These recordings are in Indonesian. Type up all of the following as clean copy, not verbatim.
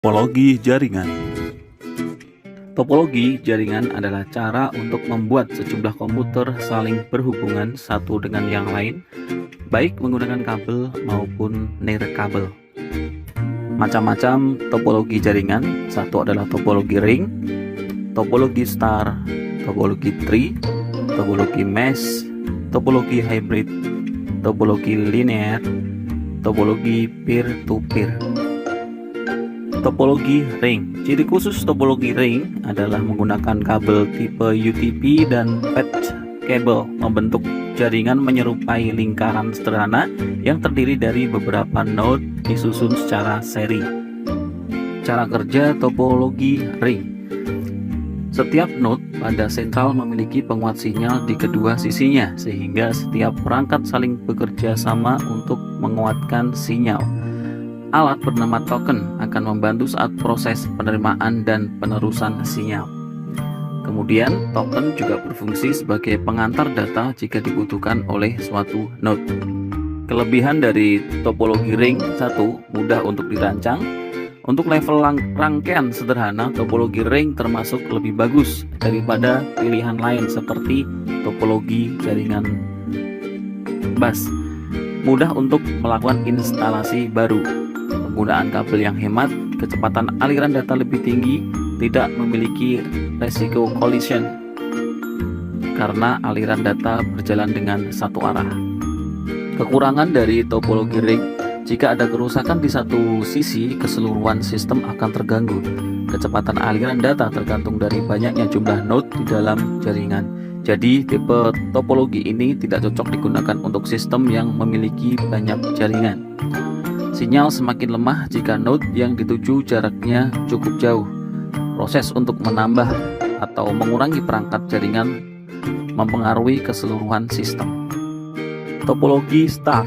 Topologi jaringan. Topologi jaringan adalah cara untuk membuat sejumlah komputer saling berhubungan satu dengan yang lain, baik menggunakan kabel maupun nirkabel. Macam-macam topologi jaringan. Satu adalah topologi ring, topologi star, topologi tree, topologi mesh, topologi hybrid, topologi linear, topologi peer-to-peer. Topologi ring. Ciri khusus topologi ring adalah menggunakan kabel tipe UTP dan patch cable membentuk jaringan menyerupai lingkaran sederhana yang terdiri dari beberapa node disusun secara seri. Cara kerja topologi ring. Setiap node pada sentral memiliki penguat sinyal di kedua sisinya, sehingga setiap perangkat saling bekerja sama untuk menguatkan sinyal. Alat bernama token akan membantu saat proses penerimaan dan penerusan sinyal. Kemudian, token juga berfungsi sebagai pengantar data jika dibutuhkan oleh suatu node. Kelebihan dari topologi ring: 1. Mudah untuk dirancang. Untuk level rangkaian sederhana, topologi ring termasuk lebih bagus daripada pilihan lain seperti topologi jaringan bus. Mudah untuk melakukan instalasi baru. Penggunaan kabel yang hemat, kecepatan aliran data lebih tinggi, tidak memiliki resiko collision karena aliran data berjalan dengan satu arah. Kekurangan dari topologi ring: jika ada kerusakan di satu sisi, keseluruhan sistem akan terganggu. Kecepatan aliran data tergantung dari banyaknya jumlah node di dalam jaringan. Jadi, tipe topologi ini tidak cocok digunakan untuk sistem yang memiliki banyak jaringan. Sinyal semakin lemah jika node yang dituju jaraknya cukup jauh. Proses untuk menambah atau mengurangi perangkat jaringan mempengaruhi keseluruhan sistem. Topologi star.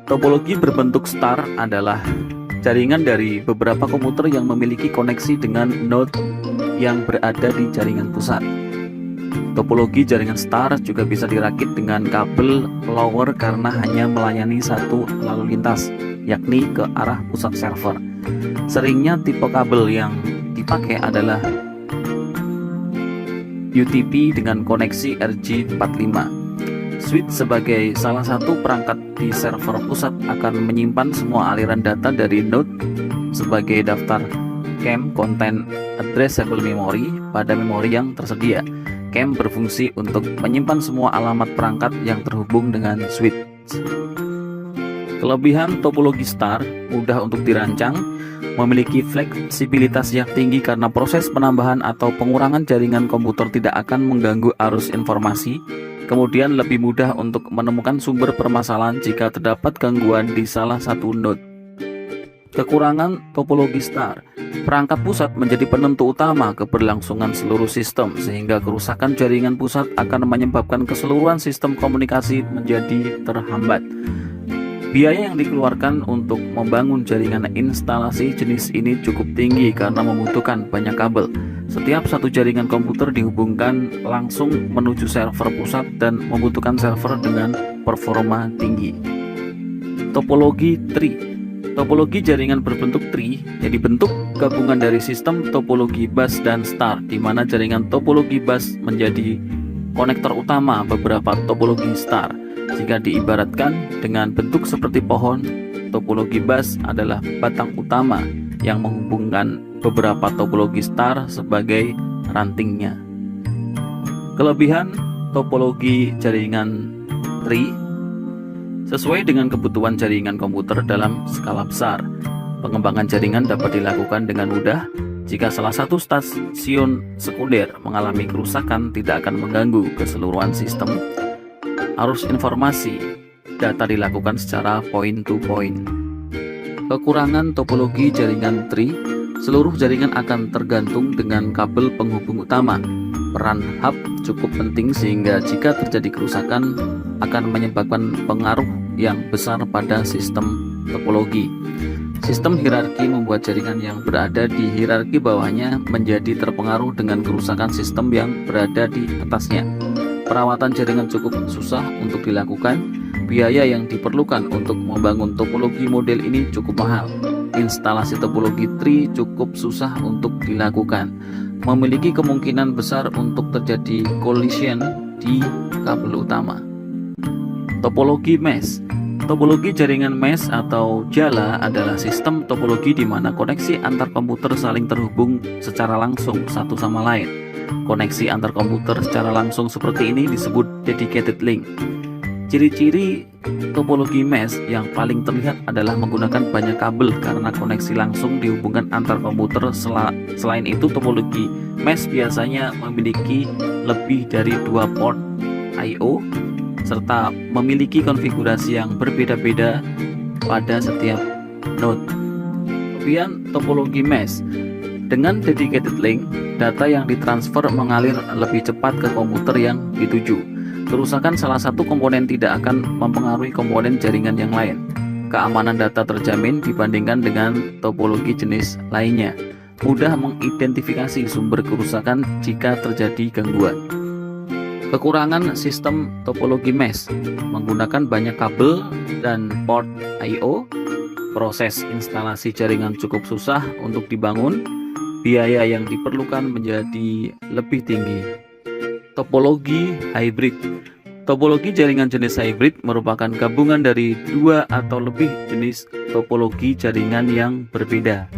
Topologi berbentuk star adalah jaringan dari beberapa komputer yang memiliki koneksi dengan node yang berada di jaringan pusat. Topologi jaringan star juga bisa dirakit dengan kabel lower karena hanya melayani satu lalu lintas, yakni ke arah pusat server. Seringnya tipe kabel yang dipakai adalah UTP dengan koneksi RJ45. Switch sebagai salah satu perangkat di server pusat akan menyimpan semua aliran data dari node sebagai daftar CAM (Content Addressable Memory) pada memori yang tersedia. CAM berfungsi untuk menyimpan semua alamat perangkat yang terhubung dengan switch. Kelebihan topologi star: mudah untuk dirancang, memiliki fleksibilitas yang tinggi karena proses penambahan atau pengurangan jaringan komputer tidak akan mengganggu arus informasi. Kemudian lebih mudah untuk menemukan sumber permasalahan jika terdapat gangguan di salah satu node. Kekurangan topologi star: perangkat pusat menjadi penentu utama keberlangsungan seluruh sistem, sehingga kerusakan jaringan pusat akan menyebabkan keseluruhan sistem komunikasi menjadi terhambat. Biaya yang dikeluarkan untuk membangun jaringan instalasi jenis ini cukup tinggi karena membutuhkan banyak kabel. Setiap satu jaringan komputer dihubungkan langsung menuju server pusat dan membutuhkan server dengan performa tinggi. Topologi tree. Topologi jaringan berbentuk tree yang dibentuk gabungan dari sistem topologi bus dan star, di mana jaringan topologi bus menjadi konektor utama beberapa topologi star. Jika diibaratkan dengan bentuk seperti pohon, topologi bus adalah batang utama yang menghubungkan beberapa topologi star sebagai rantingnya. Kelebihan topologi jaringan tree: sesuai dengan kebutuhan jaringan komputer dalam skala besar. Pengembangan jaringan dapat dilakukan dengan mudah. Jika salah satu stasiun sekunder mengalami kerusakan, tidak akan mengganggu keseluruhan sistem. Arus informasi data dilakukan secara point to point. Kekurangan topologi jaringan tree: seluruh jaringan akan tergantung dengan kabel penghubung utama. Peran hub cukup penting sehingga jika terjadi kerusakan akan menyebabkan pengaruh yang besar pada sistem topologi. Sistem hierarki membuat jaringan yang berada di hierarki bawahnya menjadi terpengaruh dengan kerusakan sistem yang berada di atasnya. Perawatan jaringan cukup susah untuk dilakukan. Biaya yang diperlukan untuk membangun topologi model ini cukup mahal. instalasi topologi tree cukup susah untuk dilakukan, memiliki kemungkinan besar untuk terjadi collision di kabel utama. Topologi mesh. Topologi jaringan mesh atau jala adalah sistem topologi di mana koneksi antar komputer saling terhubung secara langsung satu sama lain. Koneksi antar komputer secara langsung seperti ini disebut dedicated link. Ciri-ciri topologi mesh yang paling terlihat adalah menggunakan banyak kabel karena koneksi langsung dihubungkan antar komputer. Selain itu, topologi mesh biasanya memiliki lebih dari 2 port I/O serta memiliki konfigurasi yang berbeda-beda pada setiap node. Kemudian topologi mesh. Dengan dedicated link, data yang ditransfer mengalir lebih cepat ke komputer yang dituju. Kerusakan salah satu komponen tidak akan mempengaruhi komponen jaringan yang lain. Keamanan data terjamin dibandingkan dengan topologi jenis lainnya. Mudah mengidentifikasi sumber kerusakan jika terjadi gangguan. Kekurangan sistem topologi mesh menggunakan banyak kabel dan port I/O. Proses instalasi jaringan cukup susah untuk dibangun. Biaya yang diperlukan menjadi lebih tinggi. Topologi hybrid. Topologi jaringan jenis hybrid merupakan gabungan dari 2 atau lebih jenis topologi jaringan yang berbeda.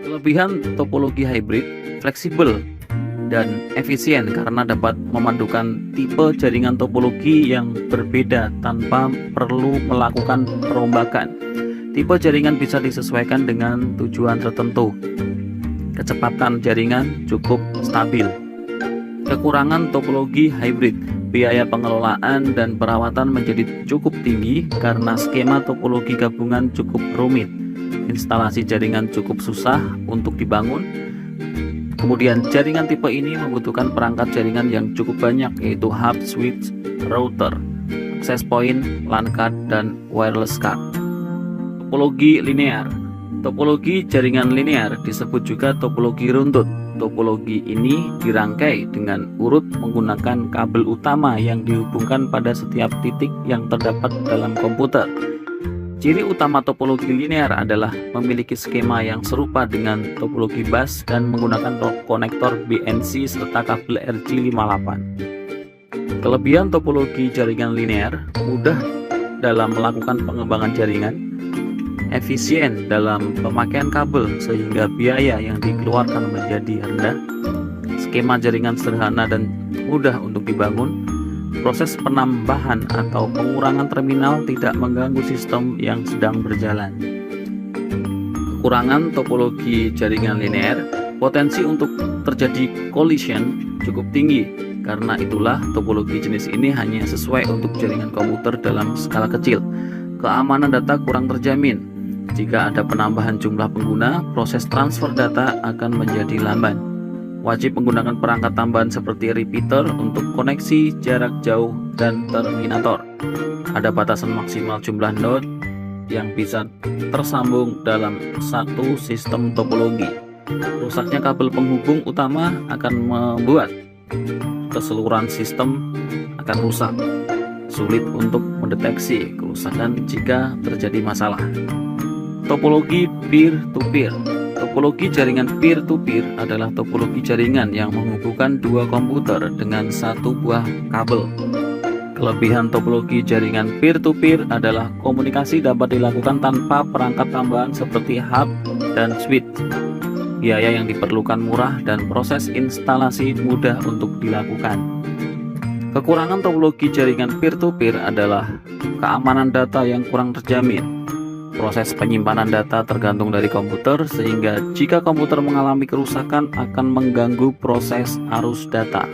Kelebihan topologi hybrid fleksibel dan efisien karena dapat memandukan tipe jaringan topologi yang berbeda tanpa perlu melakukan perombakan. Tipe jaringan bisa disesuaikan dengan tujuan tertentu. Kecepatan jaringan cukup stabil. Kekurangan topologi hybrid, biaya pengelolaan dan perawatan menjadi cukup tinggi karena skema topologi gabungan cukup rumit. Instalasi jaringan cukup susah untuk dibangun. Kemudian jaringan tipe ini membutuhkan perangkat jaringan yang cukup banyak, yaitu hub, switch, router, access point, LAN card, dan wireless card. Topologi linear. Topologi jaringan linear disebut juga topologi runtut. Topologi ini dirangkai dengan urut menggunakan kabel utama yang dihubungkan pada setiap titik yang terdapat dalam komputer. Ciri utama topologi linear adalah memiliki skema yang serupa dengan topologi bus dan menggunakan konektor BNC serta kabel RJ58. Kelebihan topologi jaringan linear: mudah dalam melakukan pengembangan jaringan, efisien dalam pemakaian kabel sehingga biaya yang dikeluarkan menjadi rendah, skema jaringan sederhana dan mudah untuk dibangun, proses penambahan atau pengurangan terminal tidak mengganggu sistem yang sedang berjalan. Kekurangan topologi jaringan linear, potensi untuk terjadi collision cukup tinggi. Karena itulah topologi jenis ini hanya sesuai untuk jaringan komputer dalam skala kecil. Keamanan data kurang terjamin. Jika ada penambahan jumlah pengguna, proses transfer data akan menjadi lamban. Wajib menggunakan perangkat tambahan seperti repeater untuk koneksi jarak jauh dan terminator. Ada batasan maksimal jumlah node yang bisa tersambung dalam satu sistem topologi. Rusaknya kabel penghubung utama akan membuat keseluruhan sistem akan rusak. Sulit untuk mendeteksi kerusakan jika terjadi masalah. Topologi peer-to-peer. Topologi jaringan peer-to-peer adalah topologi jaringan yang menghubungkan dua komputer dengan satu buah kabel. Kelebihan topologi jaringan peer-to-peer adalah komunikasi dapat dilakukan tanpa perangkat tambahan seperti hub dan switch. Biaya yang diperlukan murah dan proses instalasi mudah untuk dilakukan. Kekurangan topologi jaringan peer-to-peer adalah keamanan data yang kurang terjamin. Proses penyimpanan data tergantung dari komputer, sehingga jika komputer mengalami kerusakan akan mengganggu proses arus data.